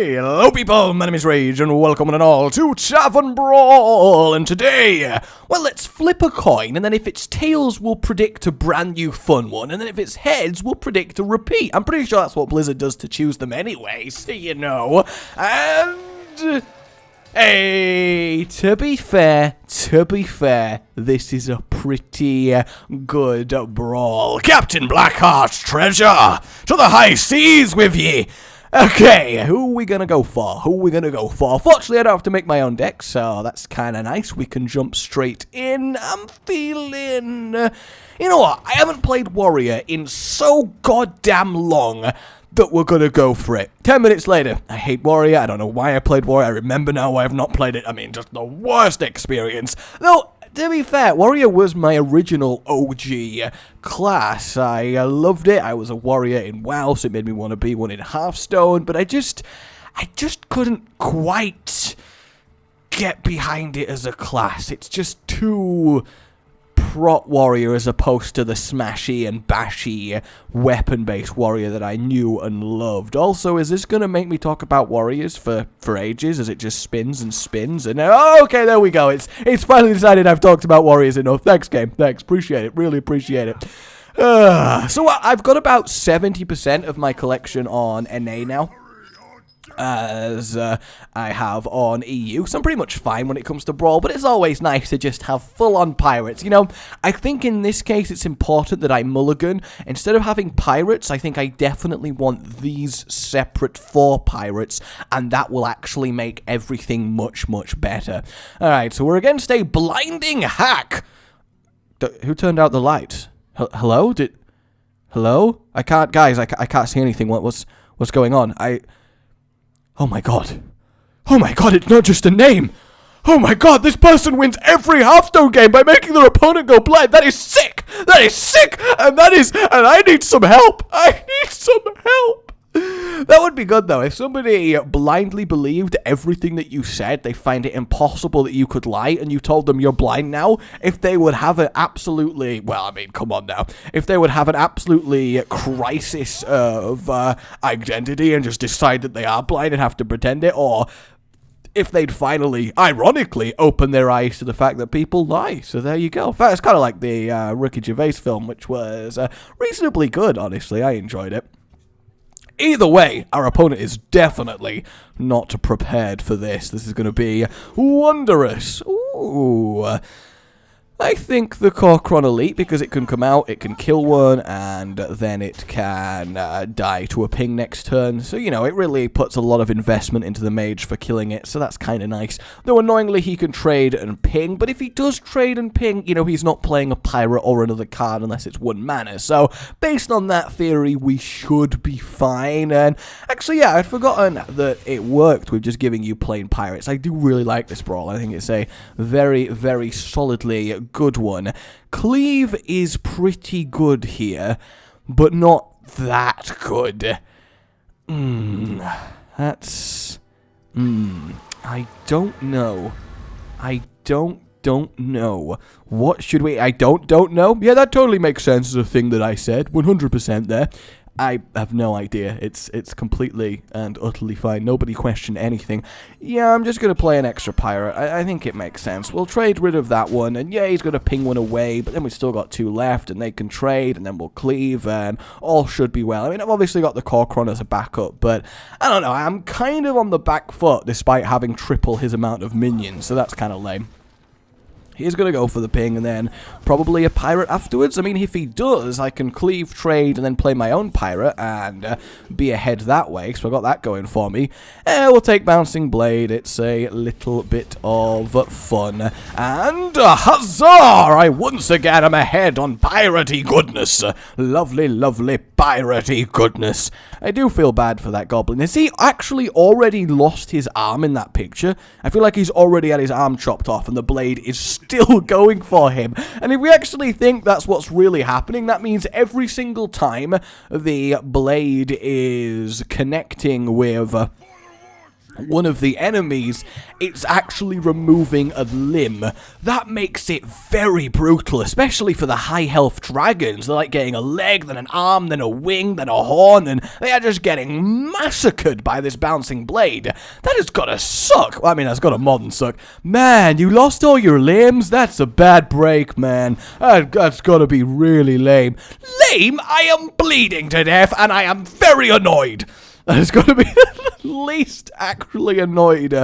Hello people, my name is Rage and welcome one and all to Tavern Brawl, and today, well, let's flip a coin, and then if it's tails we'll predict a brand new fun one, and then if it's heads we'll predict a repeat. I'm pretty sure that's what Blizzard does to choose them anyway, so you know. And hey, to be fair, this is a pretty good brawl. Captain Blackheart's treasure, to the high seas with ye. Okay, who are we gonna go for? Fortunately, I don't have to make my own deck, so that's kind of nice. We can jump straight in. I'm feeling... you know what? I haven't played Warrior in so goddamn long that we're gonna go for it. 10 minutes later, I hate Warrior. I don't know why I played Warrior. I remember now why I've not played it. I mean, just the worst experience. Though, to be fair, Warrior was my original OG class. I loved it. I was a Warrior in WoW, so it made me want to be one in Hearthstone, but I just couldn't quite get behind it as a class. It's just too prot Warrior as opposed to the smashy and bashy weapon-based Warrior that I knew and loved. Also, is this going to make me talk about Warriors for ages as it just spins and spins? And oh, okay, there we go. It's finally decided I've talked about Warriors enough. Thanks, game. Thanks. Appreciate it. Really appreciate it. So I've got about 70% of my collection on NA now, as I have on EU, so I'm pretty much fine when it comes to Brawl, but it's always nice to just have full-on pirates. You know, I think in this case it's important that I mulligan. Instead of having pirates, I think I definitely want these separate for pirates, and that will actually make everything much, much better. Alright, so we're against a blinding hack. Who turned out the lights? Hello? Hello? I can't, guys, I can't see anything. What's going on? Oh my god, it's not just a name. Oh my god, this person wins every Hearthstone game by making their opponent go blind. That is sick, and I need some help. That would be good though, if somebody blindly believed everything that you said, they find it impossible that you could lie, and you told them you're blind now, if they would have an absolutely, well, I mean, come on now, if they would have an absolutely crisis of identity and just decide that they are blind and have to pretend it, or if they'd finally, ironically, open their eyes to the fact that people lie. So there you go. It's kind of like the Ricky Gervais film, which was reasonably good, honestly. I enjoyed it. Either way, our opponent is definitely not prepared for this. This is going to be wondrous. Ooh. I think the Corcron Elite, because it can come out, it can kill one, and then it can die to a ping next turn. So, you know, it really puts a lot of investment into the mage for killing it, so that's kind of nice. Though, annoyingly, he can trade and ping, but if he does trade and ping, you know, he's not playing a pirate or another card unless it's 1 mana. So, based on that theory, we should be fine. And actually, yeah, I'd forgotten that it worked with just giving you plain pirates. I do really like this Brawl. I think it's a very, very solidly good one. Cleave is pretty good here, but not that good. I don't know. Don't know. What should we... I don't know? Yeah, that totally makes sense as a thing that I said. 100% there. I have no idea. It's completely and utterly fine. Nobody questioned anything. Yeah, I'm just going to play an extra pirate. I think it makes sense. We'll trade rid of that one, and yeah, he's going to ping one away, but then we've still got 2 left, and they can trade, and then we'll cleave, and all should be well. I mean, I've obviously got the Corcron as a backup, but I don't know. I'm kind of on the back foot despite having triple his amount of minions, so that's kind of lame. He's going to go for the ping and then probably a pirate afterwards. I mean, if he does, I can cleave, trade, and then play my own pirate and be ahead that way, so I've got that going for me. We'll take Bouncing Blade. It's a little bit of fun. And huzzah! I once again am ahead on piratey goodness. Lovely, lovely piratey goodness. I do feel bad for that goblin. Has he actually already lost his arm in that picture? I feel like he's already had his arm chopped off and the blade is still going for him. And if we actually think that's what's really happening, that means every single time the blade is connecting with one of the enemies, it's actually removing a limb. That makes it very brutal, especially for the high health dragons. They're like getting a leg, then an arm, then a wing, then a horn, and they are just getting massacred by this bouncing blade. That has gotta suck. Well, I mean, that's gotta more than suck. Man, you lost all your limbs? That's a bad break, man. That's gotta be really lame. Lame? I am bleeding to death, and I am very annoyed. That has got to be the least actually annoyed.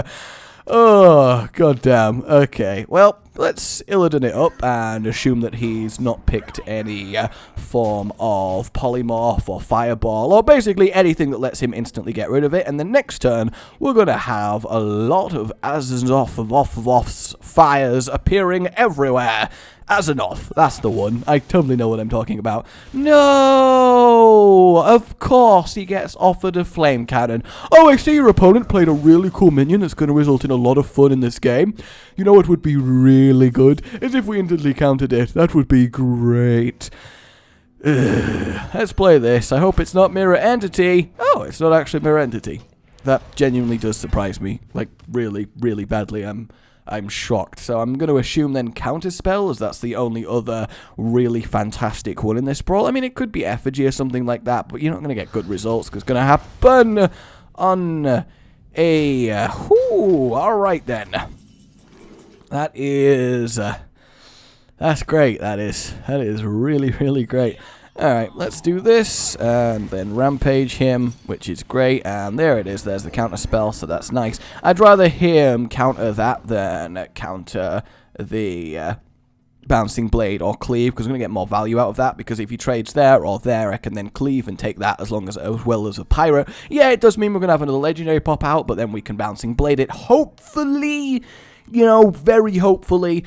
Oh, goddamn. Okay, well, let's Illidan it up and assume that he's not picked any form of polymorph or fireball, or basically anything that lets him instantly get rid of it. And the next turn, we're going to have a lot of Azzinoth's fires appearing everywhere. Azzinoth, that's the one. I totally know what I'm talking about. No! Of course he gets offered a flame cannon. Oh, I see your opponent played a really cool minion that's going to result in a lot of fun in this game. You know what would be really good? Is if we instantly countered it. That would be great. Let's play this. I hope it's not Mirror Entity. Oh, it's not actually Mirror Entity. That genuinely does surprise me. Like, really, really badly. I'm shocked. So I'm going to assume then Counterspell, as that's the only other really fantastic one in this brawl. I mean, it could be Effigy or something like that, but you're not going to get good results because it's going to happen on a... alright then. That is... that's great, that is. That is really, really great. Alright, let's do this, and then Rampage him, which is great, and there it is, there's the counter spell, so that's nice. I'd rather him counter that than counter the Bouncing Blade or Cleave, because I'm going to get more value out of that, because if he trades there or there, I can then Cleave and take that as well as a Pirate. Yeah, it does mean we're going to have another Legendary pop out, but then we can Bouncing Blade it, hopefully, you know, very hopefully.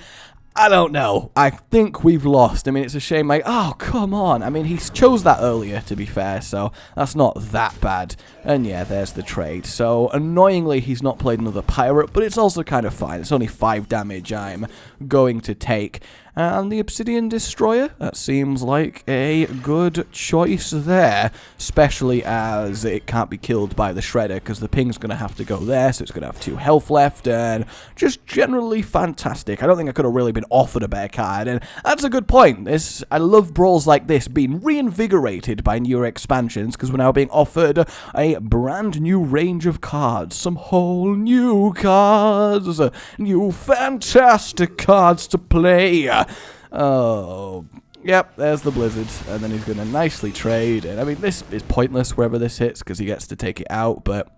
I don't know. I think we've lost. I mean, it's a shame. Like, oh, come on. I mean, he chose that earlier, to be fair, so that's not that bad. And yeah, there's the trade. So, annoyingly, he's not played another Pirate, but it's also kind of fine. It's only 5 damage I'm going to take. And the Obsidian Destroyer, that seems like a good choice there, especially as it can't be killed by the Shredder, because the ping's going to have to go there, so it's going to have 2 health left, and just generally fantastic. I don't think I could have really been offered a better card, and that's a good point. I love brawls like this being reinvigorated by newer expansions, because we're now being offered a brand new range of cards, some whole new cards, new fantastic cards to play. Oh, yep, there's the Blizzard, and then he's going to nicely trade, and I mean, this is pointless wherever this hits, because he gets to take it out, but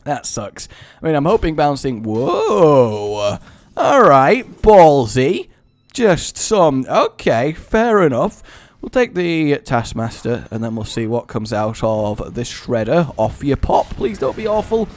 that sucks. I mean, I'm hoping bouncing, whoa, alright, ballsy, just some, okay, fair enough. We'll take the Taskmaster, and then we'll see what comes out of this Shredder. Off your pop, please don't be awful.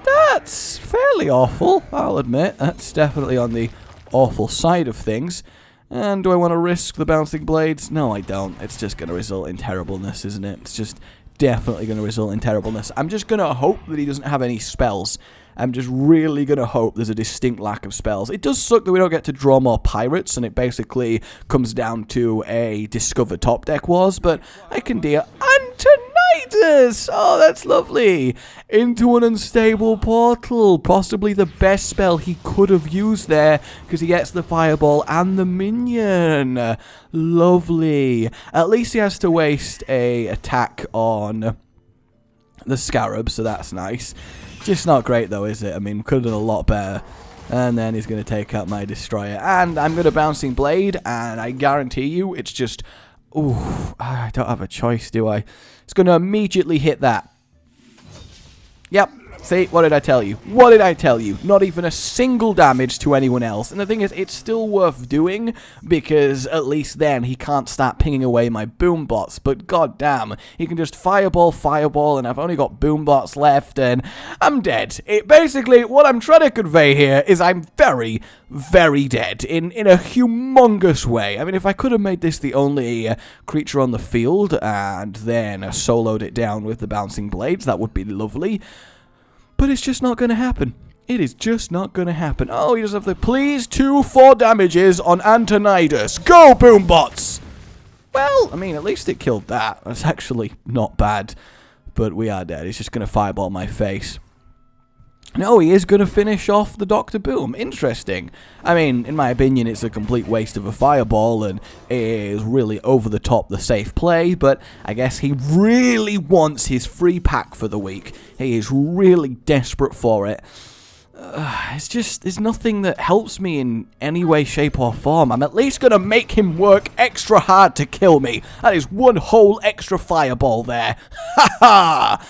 That's fairly awful, I'll admit, that's definitely on the awful side of things. And do I want to risk the Bouncing Blades? No, I don't. It's just going to result in terribleness, isn't it? It's just definitely going to result in terribleness. I'm just going to hope that he doesn't have any spells. I'm just really going to hope there's a distinct lack of spells. It does suck that we don't get to draw more Pirates, and it basically comes down to a Discover Top Deck Wars, but I can deal... Antonidas! Oh, that's lovely! Into an Unstable Portal. Possibly the best spell he could have used there, because he gets the Fireball and the Minion. Lovely. At least he has to waste a attack on the Scarab, so that's nice. Just not great though, is it? I mean, could have done a lot better. And then he's going to take out my Destroyer. And I'm going to Bouncing Blade, and I guarantee you it's just... ooh, I don't have a choice, do I? It's going to immediately hit that. Yep. See, what did I tell you? What did I tell you? Not even a single damage to anyone else. And the thing is, it's still worth doing, because at least then he can't start pinging away my boom bots. But goddamn, he can just fireball, and I've only got boom bots left, and I'm dead. Basically, what I'm trying to convey here is I'm very, very dead in a humongous way. I mean, if I could have made this the only creature on the field, and then soloed it down with the Bouncing Blades, that would be lovely. But it's just not going to happen. It is just not going to happen. Oh, he does have the please 2-4 damages on Antonidas. Go, Boombots! Well, I mean, at least it killed that. That's actually not bad. But we are dead. He's just going to fireball my face. No, he is going to finish off the Dr. Boom. Interesting. I mean, in my opinion, it's a complete waste of a fireball and is really over the top the safe play, but I guess he really wants his free pack for the week. He is really desperate for it. It's just, there's nothing that helps me in any way, shape, or form. I'm at least going to make him work extra hard to kill me. That is one whole extra fireball there. Ha ha!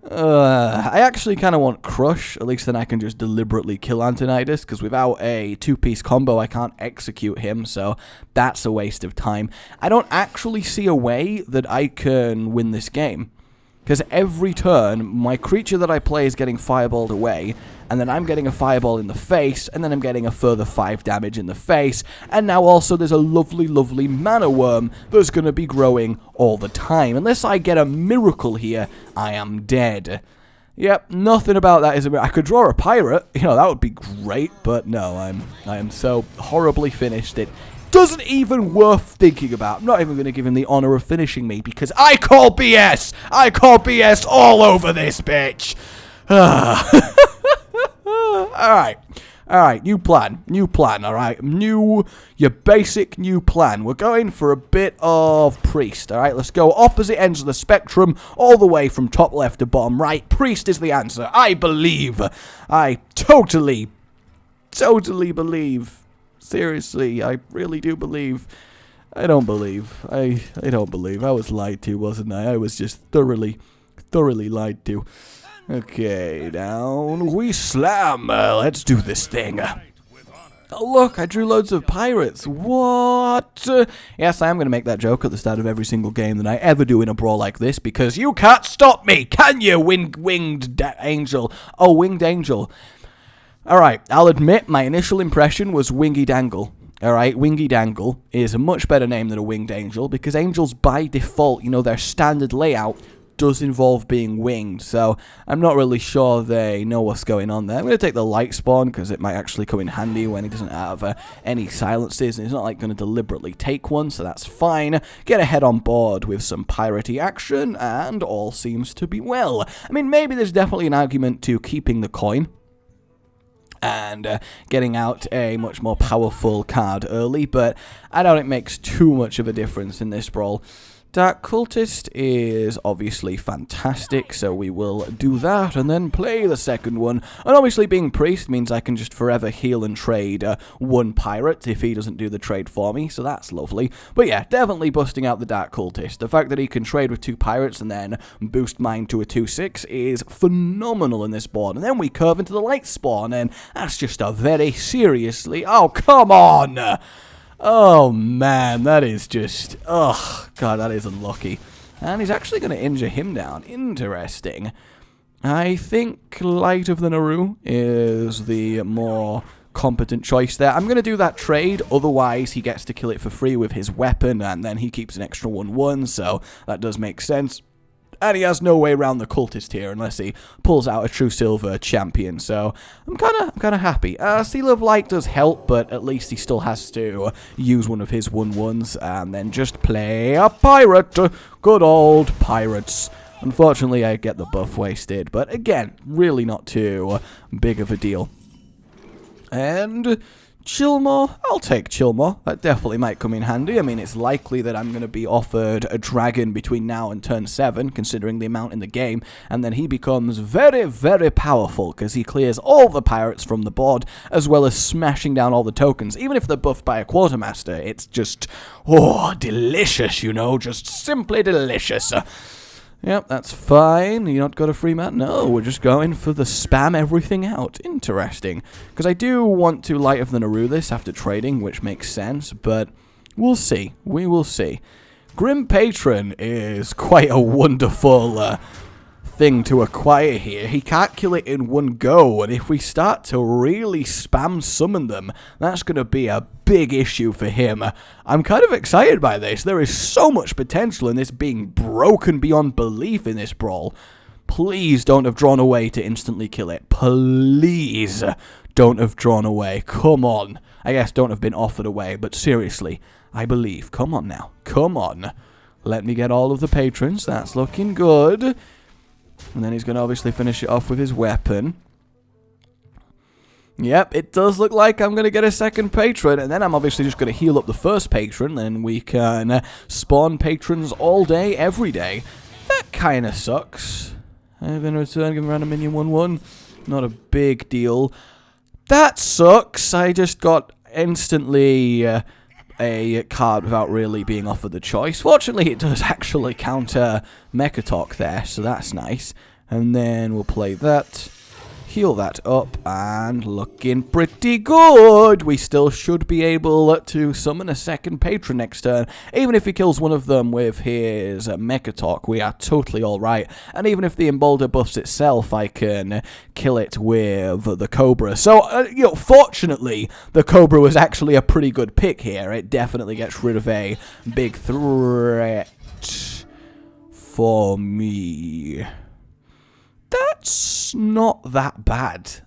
I actually kind of want Crush, at least then I can just deliberately kill Antonidas, because without a two-piece combo I can't execute him, so that's a waste of time. I don't actually see a way that I can win this game, because every turn my creature that I play is getting fireballed away, and then I'm getting a fireball in the face, and then I'm getting a further 5 damage in the face, and now also there's a lovely, lovely mana worm that's going to be growing all the time. Unless I get a miracle here, I am dead. Yep, nothing about that is a miracle. I could draw a pirate, you know, that would be great, but no, I am so horribly finished. It doesn't even worth thinking about. I'm not even going to give him the honor of finishing me, because I call BS! I call BS all over this bitch! Alright, new plan, alright, your basic new plan. We're going for a bit of Priest, alright, let's go opposite ends of the spectrum, all the way from top left to bottom right. Priest is the answer, I believe, I totally believe, seriously, I really do believe. I don't believe, I don't believe, I was lied to, wasn't I was just thoroughly lied to. Okay, down we slam. Let's do this thing. Oh, look, I drew loads of pirates. What? Yes, I am going to make that joke at the start of every single game that I ever do in a brawl like this, because you can't stop me, can you, winged angel? Oh, winged angel. Alright, I'll admit my initial impression was Wingy Dangle. Alright, Wingy Dangle is a much better name than a winged angel, because angels by default, you know, their standard layout does involve being winged, so I'm not really sure they know what's going on there. I'm going to take the light spawn, because it might actually come in handy when he doesn't have any silences, and he's not like going to deliberately take one, so that's fine. Get ahead on board with some piratey action, and all seems to be well. I mean, maybe there's definitely an argument to keeping the coin, and getting out a much more powerful card early, but I doubt it makes too much of a difference in this brawl. Dark Cultist is obviously fantastic, so we will do that and then play the second one. And obviously being Priest means I can just forever heal and trade one pirate if he doesn't do the trade for me, so that's lovely. But yeah, definitely busting out the Dark Cultist. The fact that he can trade with 2 pirates and then boost mine to a 2/6 is phenomenal in this board. And then we curve into the light spawn, and that's just a very seriously... Oh, come on! Oh man, that is just, oh god, that is unlucky. And he's actually going to injure him down. Interesting. I think Light of the Naru is the more competent choice there. I'm going to do that trade, otherwise he gets to kill it for free with his weapon, and then he keeps an extra 1/1, so that does make sense. And he has no way around the cultist here unless he pulls out a true silver champion. So I'm kind of happy. Seal of Light does help, but at least he still has to use one of his 1/1s and then just play a pirate. Good old pirates. Unfortunately, I get the buff wasted, but again, really not too big of a deal. And Chillmore, I'll take Chillmore. That definitely might come in handy. I mean, it's likely that I'm going to be offered a dragon between now and turn 7, considering the amount in the game, and then he becomes very, very powerful, because he clears all the pirates from the board, as well as smashing down all the tokens. Even if they're buffed by a quartermaster, it's just, oh, delicious, you know, just simply delicious. Yep, that's fine. You not got a free mat? No, we're just going for the spam everything out. Interesting. Because I do want to Light of the Naru this after trading, which makes sense, but we'll see. We will see. Grim Patron is quite a wonderful thing to acquire here. He can't kill it in one go, and if we start to really spam summon them, that's going to be a big issue for him. I'm kind of excited by this. There is so much potential in this being broken beyond belief in this brawl. Please don't have drawn away to instantly kill it. Please don't have drawn away. Come on. I guess don't have been offered away, but seriously, I believe. Come on now. Come on. Let me get all of the patrons. That's looking good. And then he's going to obviously finish it off with his weapon. Yep, it does look like I'm going to get a second patron, and then I'm obviously just going to heal up the first patron, and we can spawn patrons all day, every day. That kind of sucks. I'm going to return, give a random minion 1/1. Not a big deal. That sucks. I just got instantly a card without really being offered the choice. Fortunately, it does actually counter Mechatalk there, so that's nice. And then we'll play that. Heal that up, and looking pretty good. We still should be able to summon a second patron next turn. Even if he kills one of them with his Mechatalk, we are totally alright. And even if the Embolder buffs itself, I can kill it with the Cobra. So, you know, fortunately, the Cobra was actually a pretty good pick here. It definitely gets rid of a big threat for me. That's not that bad.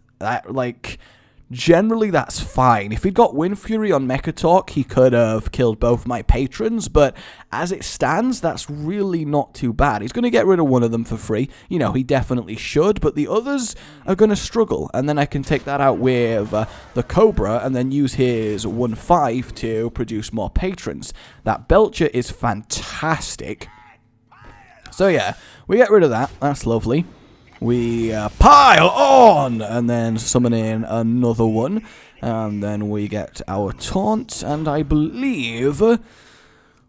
Generally that's fine. If he'd got Wind Fury on Mechatalk, he could have killed both my patrons, but as it stands, that's really not too bad. He's going to get rid of one of them for free. You know, he definitely should, but the others are going to struggle, and then I can take that out with the Cobra, and then use his 1/5 to produce more patrons. That Belcher is fantastic. So yeah, we get rid of that. That's lovely. We pile on, and then summon in another one, and then we get our taunt, and I believe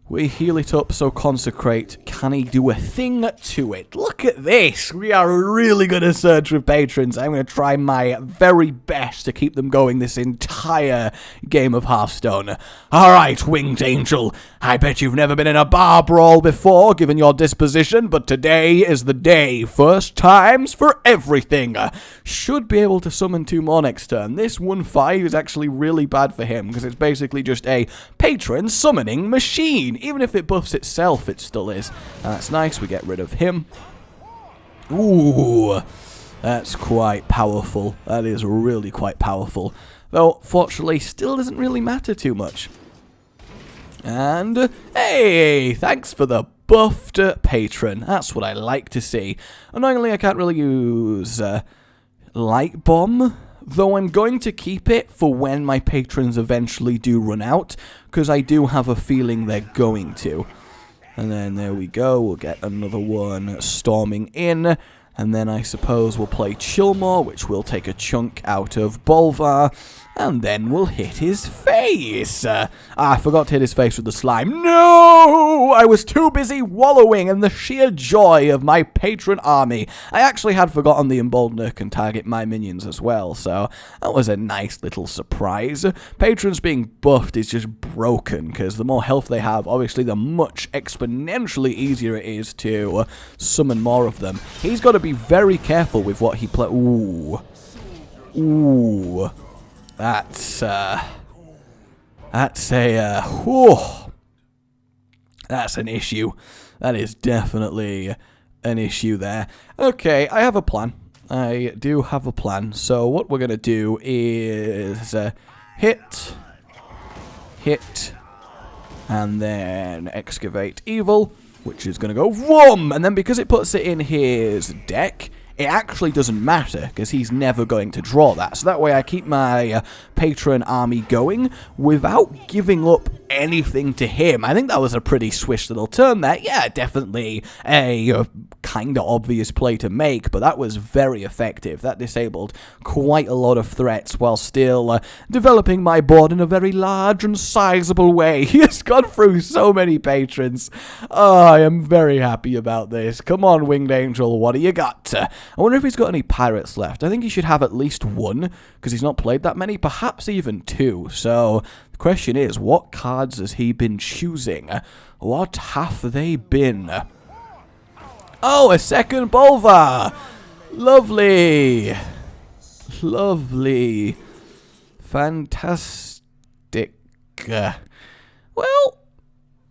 we heal it up, so Consecrate, can he do a thing to it? Look at this, we are really going to search with patrons. I'm going to try my very best to keep them going this entire game of Hearthstone. Alright, Winged Angel, I bet you've never been in a bar brawl before, given your disposition, but today is the day. First times for everything. Should be able to summon 2 more next turn. This 1/5 is actually really bad for him, because it's basically just a patron summoning machine. Even if it buffs itself, it still is. That's nice, we get rid of him. Ooh, that's quite powerful. That is really quite powerful. Though, fortunately, still doesn't really matter too much. And, hey, thanks for the buffed patron. That's what I like to see. Annoyingly, I can't really use Light Bomb, though I'm going to keep it for when my patrons eventually do run out, because I do have a feeling they're going to. And then there we go, we'll get another one storming in, and then I suppose we'll play Chillmore, which will take a chunk out of Bolvar, and then we'll hit his face. I forgot to hit his face with the slime. No! I was too busy wallowing in the sheer joy of my patron army. I actually had forgotten the Emboldener can target my minions as well, so that was a nice little surprise. Patrons being buffed is just broken, because the more health they have, obviously the much exponentially easier it is to summon more of them. He's got to be very careful with what he plays. Ooh. Ooh. That's an issue. That is definitely an issue there. Okay, I have a plan. I do have a plan. So what we're going to do is hit, and then Excavate Evil, which is going to go vroom, and then because it puts it in his deck, it actually doesn't matter, because he's never going to draw that. So that way I keep my patron army going without giving up anything to him. I think that was a pretty swish little turn there. Yeah, definitely a kind of obvious play to make, but that was very effective. That disabled quite a lot of threats while still developing my board in a very large and sizable way. He has gone through so many patrons. Oh, I am very happy about this. Come on, Winged Angel, what do you got? I wonder if he's got any pirates left. I think he should have at least 1, because he's not played that many, perhaps even 2. So the question is, what cards has he been choosing? What have they been? Oh, a second Bolvar! Lovely! Lovely. Fantastic. Well,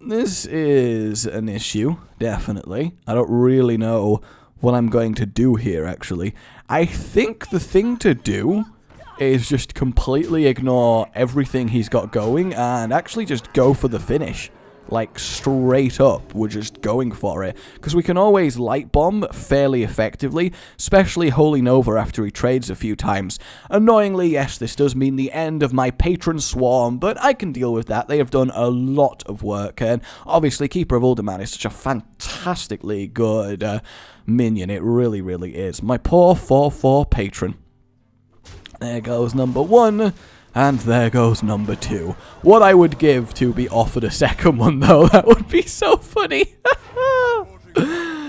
this is an issue, definitely. I don't really know what I'm going to do here, actually. I think the thing to do is just completely ignore everything he's got going and actually just go for the finish. like straight up, we're just going for it. Because we can always light bomb fairly effectively, especially Holy Nova after he trades a few times. Annoyingly, yes, this does mean the end of my patron swarm, but I can deal with that. They have done a lot of work, and obviously Keeper of Uldaman is such a fantastically good minion. It really, really is. My poor 4/4 patron. There goes number 1. And there goes number 2. What I would give to be offered a second one, though, that would be so funny.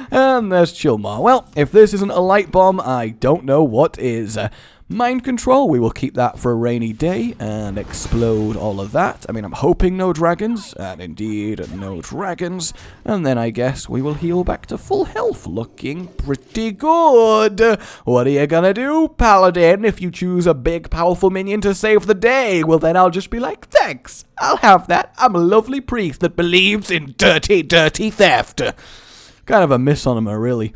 And there's Chilmar. Well, if this isn't a light bomb, I don't know what is. Mind control, we will keep that for a rainy day and explode all of that. I mean, I'm hoping no dragons, and indeed no dragons. And then I guess we will heal back to full health, looking pretty good. What are you gonna do, Paladin, if you choose a big, powerful minion to save the day? Well, then I'll just be like, thanks, I'll have that. I'm a lovely priest that believes in dirty, dirty theft. Kind of a miss on him, really.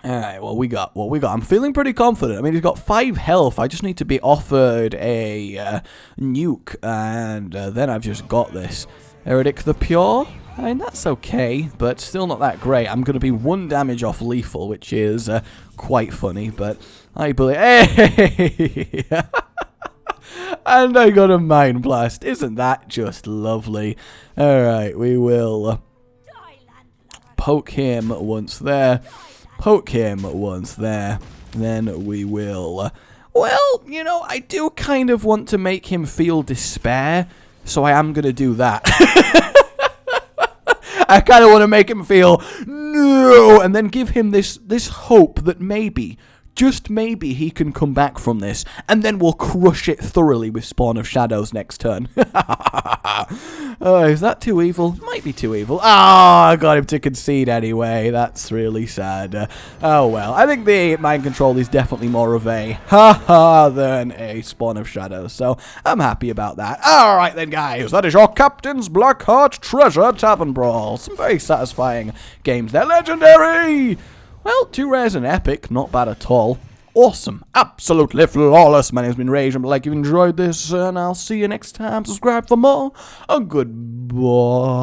Alright, what we got? I'm feeling pretty confident. I mean, he's got 5 health. I just need to be offered a nuke, and then I've just got this. Eredic the Pure? I mean, that's okay, but still not that great. I'm going to be 1 damage off lethal, which is quite funny, but I believe... Hey! And I got a Mind Blast. Isn't that just lovely? Alright, we will poke him once there. Poke him once there, then we will, well, you know, I do kind of want to make him feel despair, so I am going to do that. I kind of want to make him feel, no, and then give him this hope that maybe, just maybe he can come back from this, and then we'll crush it thoroughly with Spawn of Shadows next turn. Is that too evil? Might be too evil. I got him to concede anyway. That's really sad. Oh well, I think the Mind Control is definitely more of a ha-ha than a Spawn of Shadows, so I'm happy about that. Alright then, guys, that is your Captain's Blackheart Treasure Tavern Brawl. Some very satisfying games. They're legendary! Well, 2 rares and epic, not bad at all. Awesome, absolutely flawless. My name's been Rage, I'm like you've enjoyed this, and I'll see you next time. Subscribe for more. Goodbye.